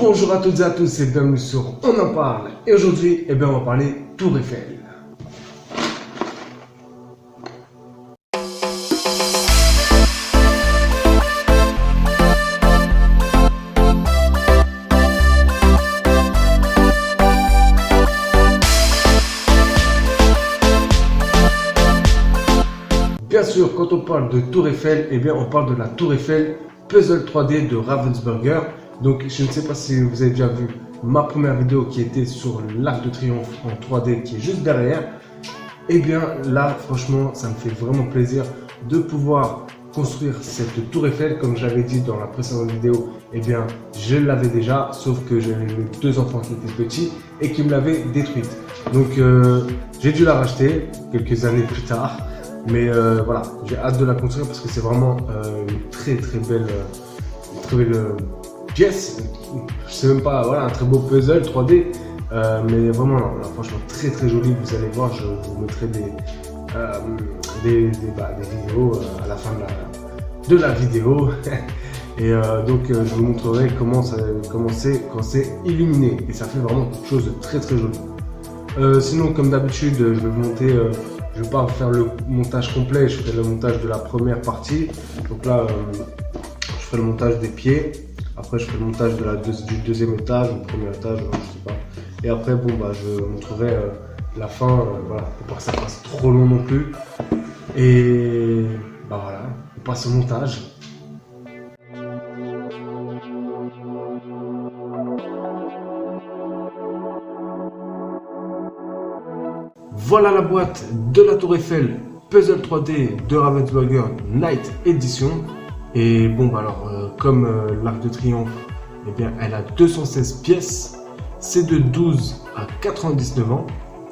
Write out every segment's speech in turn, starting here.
Bonjour à toutes et à tous et bienvenue sur On en parle. Et aujourd'hui, on va parler Tour Eiffel. Bien sûr, quand on parle de Tour Eiffel, on parle de la Tour Eiffel Puzzle 3D de Ravensburger. Donc, je ne sais pas si vous avez déjà vu ma première vidéo qui était sur l'Arc de Triomphe en 3D qui est juste derrière. Là, franchement, ça me fait vraiment plaisir de pouvoir construire cette Tour Eiffel. Comme j'avais dit dans la précédente vidéo, je l'avais déjà, sauf que j'avais mes deux enfants qui étaient petits et qui me l'avaient détruite. Donc, j'ai dû la racheter quelques années plus tard. Mais voilà, j'ai hâte de la construire parce que c'est vraiment une très belle pièce. Je sais même pas, voilà, un très beau puzzle 3D. Mais vraiment, là, franchement, très joli. Vous allez voir, je vous mettrai des vidéos à la fin de la vidéo. Et donc, je vous montrerai comment c'est quand c'est illuminé. Et ça fait vraiment quelque chose de très joli. Sinon, comme d'habitude, je vais vous monter. Je ne vais pas faire le montage complet, je ferai le montage de la première partie. Donc là, je ferai le montage des pieds. Après, je ferai le montage du deuxième étage, du premier étage, je sais pas. Et après, je montrerai la fin, voilà, pour pas que ça passe trop long non plus. Et voilà, on passe au montage. Voilà la boîte de la Tour Eiffel Puzzle 3D de Ravensburger Night Edition. Et comme l'Arc de Triomphe, elle a 216 pièces. C'est de 12 à 99 ans.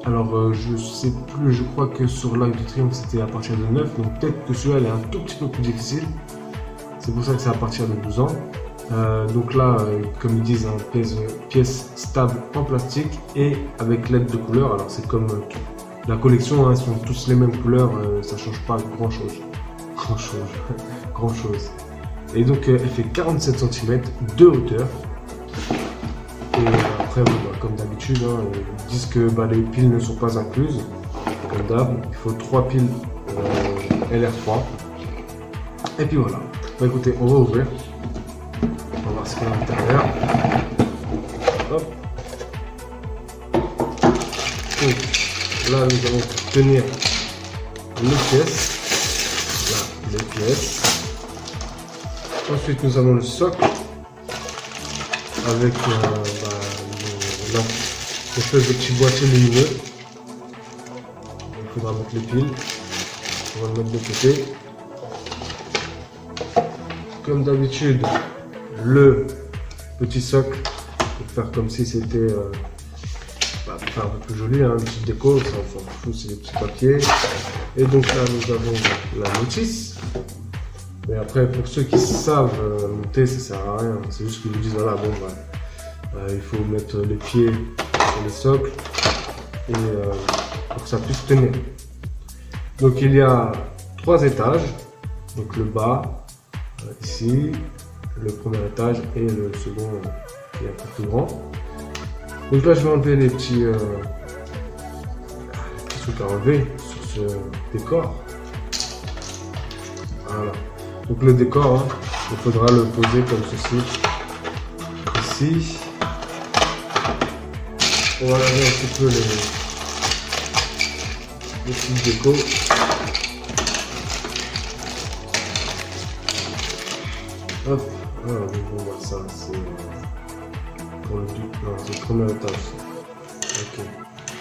Alors je sais plus, je crois que sur l'Arc de Triomphe c'était à partir de 9. Donc peut-être que celui-là est un tout petit peu plus difficile. C'est pour ça que c'est à partir de 12 ans. Donc là, comme ils disent, pièce stable en plastique et avec LED de couleur. Alors c'est comme la collection, ils sont tous les mêmes couleurs, ça change pas grand chose. Et donc elle fait 47 cm de hauteur. Et après, comme d'habitude, ils disent que les piles ne sont pas incluses. Comme d'hab, il faut 3 piles LR3. Et puis voilà. Écoutez, on va ouvrir. On va voir ce qu'il y a à l'intérieur. Hop. Donc, là, nous allons tenir les pièces. Là, les pièces. Ensuite, nous avons le socle avec l'espèce de petit boîtier lumineux. Il faudra mettre les piles. On va le mettre de côté. Comme d'habitude, le petit socle pour faire comme si c'était pour faire un peu plus joli, une petite déco, ça on s'en fout, c'est des petits papiers. Et donc là nous avons la notice. Mais après, pour ceux qui savent monter, ça sert à rien, c'est juste qu'ils nous disent voilà, il faut mettre les pieds sur le socle et pour que ça puisse tenir. Donc il y a 3 étages, donc le bas ici, le premier étage et le second qui est un peu plus grand. Donc là je vais enlever les petits trucs à enlever sur ce décor. Voilà. Donc le décor, il faudra le poser comme ceci. Ici. On va laver un petit peu les petites décos. Hop, ça c'est pour le premier étage. Ok.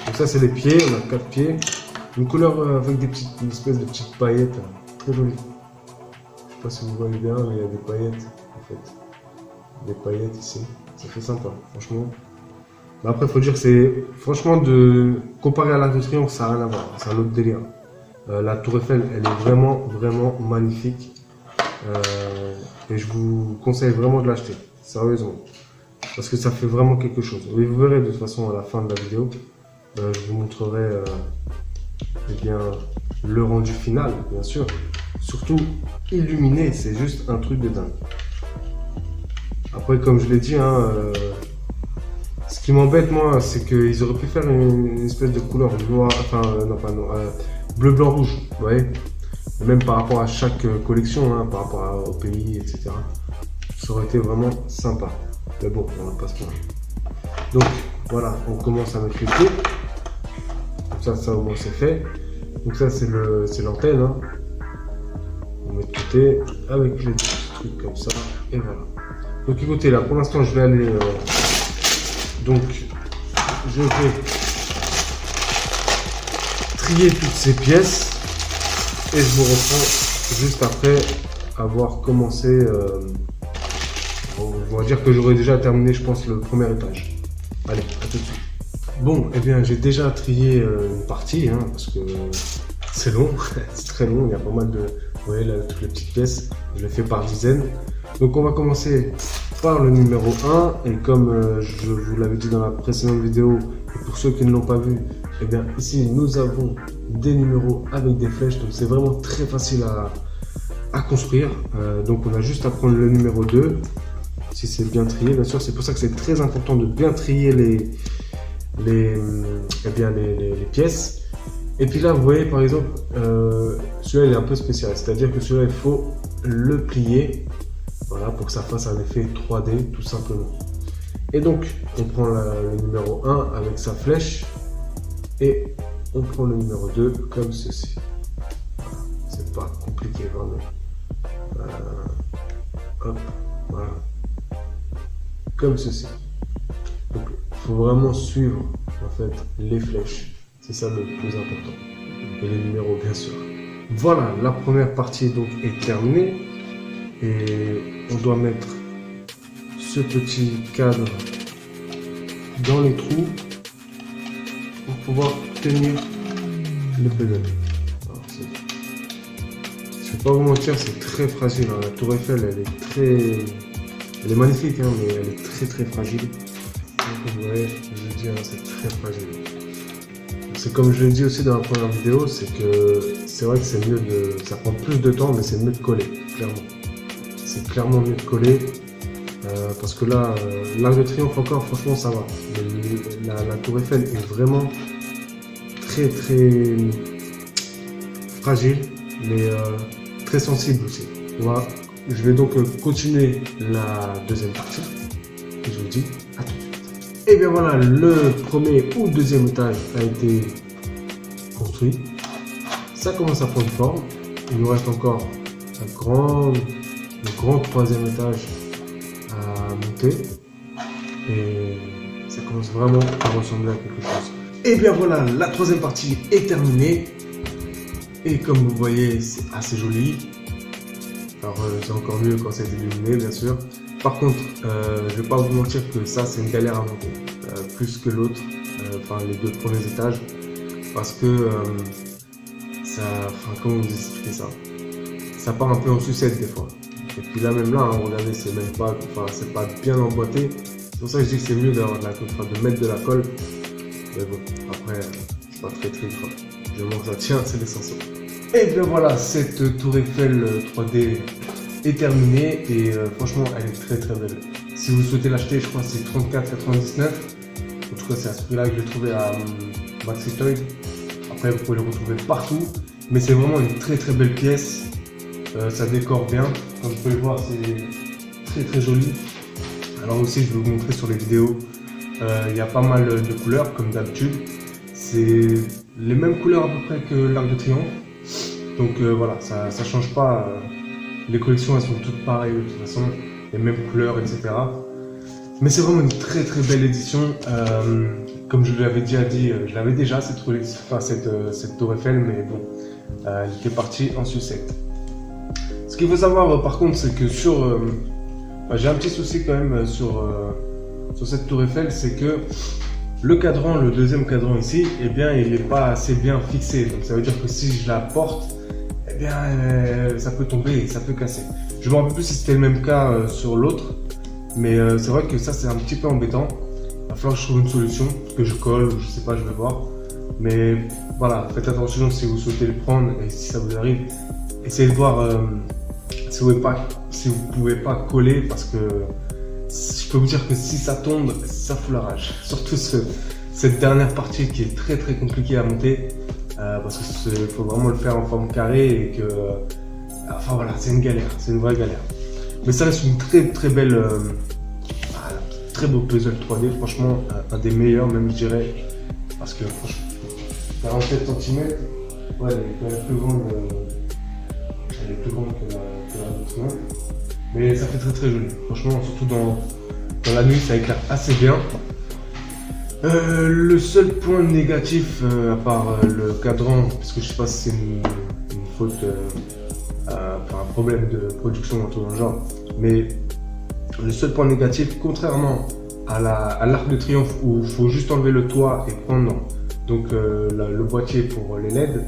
Donc ça c'est les pieds, on a 4 pieds. Une couleur avec une espèce de petites paillettes, très jolie. Je sais pas si vous voyez bien, mais il y a des paillettes en fait. Des paillettes ici, ça fait sympa, franchement. Mais après, il faut dire que c'est, franchement, de comparer à l'Arc de Triomphe, ça n'a rien à voir, c'est un autre délire. La Tour Eiffel, elle est vraiment magnifique. Et je vous conseille vraiment de l'acheter, sérieusement, parce que ça fait vraiment quelque chose. Et vous verrez de toute façon à la fin de la vidéo, je vous montrerai le rendu final, bien sûr. Surtout illuminé, c'est juste un truc de dingue. Après, comme je l'ai dit, qui m'embête, moi, c'est qu'ils auraient pu faire une espèce de couleur noire, enfin, non, pas noir, bleu, blanc, rouge, vous voyez. Même par rapport à chaque collection, hein, par rapport au pays, etc. Ça aurait été vraiment sympa. Mais bon, on va pas se plaindre. Donc, voilà, on commence à mettre les pieds. Comme ça au moins c'est fait. Donc ça, c'est l'antenne, hein. On met de côté avec les trucs comme ça, et voilà. Donc écoutez, là, pour l'instant, je vais aller... donc, je vais trier toutes ces pièces et je vous reprends juste après avoir commencé. On va dire que j'aurais déjà terminé, je pense, le premier étage. Allez, à tout de suite. Bon, eh bien, j'ai déjà trié une partie, hein, parce que c'est long, c'est très long, il y a pas mal de... Vous voyez là, toutes les petites pièces, je les fais par dizaines. Donc on va commencer par le numéro 1, et comme je vous l'avais dit dans la précédente vidéo, et pour ceux qui ne l'ont pas vu, eh bien ici nous avons des numéros avec des flèches, donc c'est vraiment très facile à construire. Donc on a juste à prendre le numéro 2, si c'est bien trié, bien sûr. C'est pour ça que c'est très important de bien trier les pièces. Et puis là, vous voyez par exemple, celui-là il est un peu spécial, c'est-à-dire que celui-là il faut le plier, voilà, pour que ça fasse un effet 3D tout simplement. Et donc, on prend le numéro 1 avec sa flèche et on prend le numéro 2 comme ceci. Voilà. C'est pas compliqué vraiment. Hop, voilà. Comme ceci. Donc, il faut vraiment suivre en fait les flèches. C'est ça le plus important. Et les numéros, bien sûr. Voilà, la première partie donc est terminée. Et on doit mettre ce petit cadre dans les trous pour pouvoir tenir le pédale. Je ne vais pas vous mentir, c'est très fragile, hein. La tour Eiffel, elle est magnifique, hein, mais elle est très fragile. Donc vous voyez, je dis, hein, c'est très fragile. C'est comme je l'ai dit aussi dans la première vidéo, c'est vrai que c'est mieux ça prend plus de temps, mais c'est mieux de coller, clairement. C'est clairement mieux de coller, parce que là, l'Arc de Triomphe encore, franchement, ça va. La tour Eiffel est vraiment très fragile, mais très sensible aussi. Voilà. Je vais donc continuer la deuxième partie, et je vous dis à tout de suite. Et bien voilà, le premier ou deuxième étage a été construit. Ça commence à prendre forme. Il nous reste encore le grand troisième étage à monter. Et ça commence vraiment à ressembler à quelque chose. Et bien voilà, la troisième partie est terminée. Et comme vous voyez, c'est assez joli. Alors c'est encore mieux quand c'est illuminé, bien sûr. Par contre, je ne vais pas vous mentir que ça c'est une galère à monter, plus que l'autre, enfin les deux premiers étages, parce que comment vous expliquer ça, ça part un peu en sucette des fois. Et puis là même là, hein, regardez, c'est même pas, c'est pas bien emboîté. C'est pour ça que je dis que c'est mieux d'avoir de mettre de la colle. Mais bon, après c'est pas très grave. Du moment que ça tient, c'est l'essentiel. Et bien voilà, cette tour Eiffel 3D est terminée et franchement elle est très belle. Si vous souhaitez l'acheter, je crois que c'est 34,99. En tout cas c'est à ce prix là que je l'ai trouvé à Maxi Toy. Après vous pouvez le retrouver partout, mais c'est vraiment une très belle pièce. Ça décore bien, comme vous pouvez le voir, c'est très joli. Alors aussi je vais vous montrer sur les vidéos, il y a pas mal de couleurs comme d'habitude. C'est les mêmes couleurs à peu près que l'Arc de Triomphe. Donc voilà, ça change pas. Les collections elles sont toutes pareilles de toute façon, les mêmes couleurs, etc. Mais c'est vraiment une très belle édition. Comme je l'avais déjà dit, je l'avais déjà cette tour Eiffel, mais bon, elle était partie en sucette. Ce qu'il faut savoir par contre, c'est que j'ai un petit souci quand même sur cette tour Eiffel, c'est que le deuxième cadran ici, eh bien, il n'est pas assez bien fixé. Donc ça veut dire que si je la porte, eh bien, ça peut tomber et ça peut casser. Je ne me rappelle plus si c'était le même cas sur l'autre, mais c'est vrai que ça c'est un petit peu embêtant. Il va falloir que je trouve une solution, que je colle, ou je sais pas, je vais voir. Mais voilà, faites attention si vous souhaitez le prendre et si ça vous arrive, essayez de voir si vous pouvez pas coller, parce que je peux vous dire que si ça tombe, ça fout la rage. Surtout cette dernière partie qui est très très compliquée à monter, parce qu'il faut vraiment le faire en forme carrée et que, enfin voilà, c'est une galère, c'est une vraie galère. Mais ça reste une très très belle, très beau puzzle 3D, franchement un des meilleurs même je dirais, parce que franchement 47 cm, ouais, elle est plus grande, que la Doctrine, mais ça fait très très joli, franchement surtout dans la nuit ça éclaire assez bien. Le seul point négatif, à part le cadran, parce que je sais pas si c'est une faute, enfin un problème de production ou tout dans le genre, mais le seul point négatif, contrairement à l'arc de triomphe où il faut juste enlever le toit et prendre donc le boîtier pour les LED,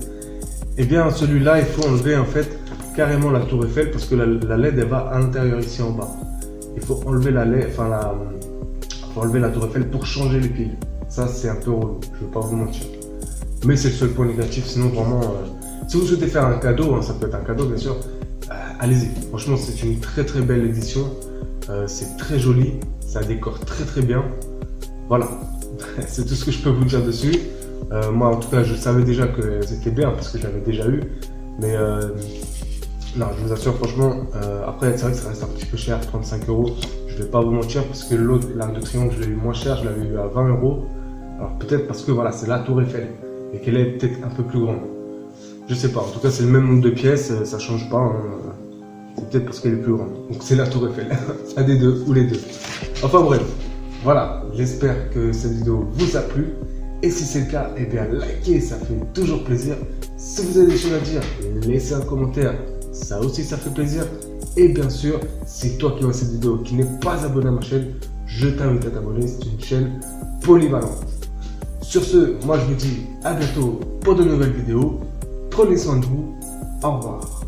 et bien celui-là il faut enlever en fait carrément la tour Eiffel parce que la LED elle va à l'intérieur ici en bas. Il faut enlever la LED, faut enlever la tour Eiffel pour changer les piles. Ça c'est un peu relou, je vais pas vous mentir. Mais c'est le seul point négatif, sinon vraiment, si vous souhaitez faire un cadeau, hein, ça peut être un cadeau bien sûr, allez-y. Franchement c'est une très très belle édition, c'est très joli, ça décore très très bien. Voilà, c'est tout ce que je peux vous dire dessus. Moi en tout cas je savais déjà que c'était bien parce que je l'avais déjà eu. Mais non, je vous assure franchement, après c'est vrai que ça reste un petit peu cher, 35 €. Je vais pas vous mentir parce que l'autre, l'Arc de Triomphe, je l'ai eu moins cher, je l'avais eu à 20 €. Alors peut-être parce que voilà, c'est la tour Eiffel et qu'elle est peut-être un peu plus grande. Je sais pas, en tout cas c'est le même nombre de pièces, ça change pas. Hein. C'est peut-être parce qu'elle est plus grande. Donc c'est la tour Eiffel, un des deux ou les deux. Enfin bref, voilà, j'espère que cette vidéo vous a plu. Et si c'est le cas, eh bien likez, ça fait toujours plaisir. Si vous avez des choses à dire, laissez un commentaire, ça aussi ça fait plaisir. Et bien sûr, si toi qui vois cette vidéo qui n'est pas abonné à ma chaîne, je t'invite à t'abonner, c'est une chaîne polyvalente. Sur ce, moi je vous dis à bientôt pour de nouvelles vidéos. Prenez soin de vous, au revoir.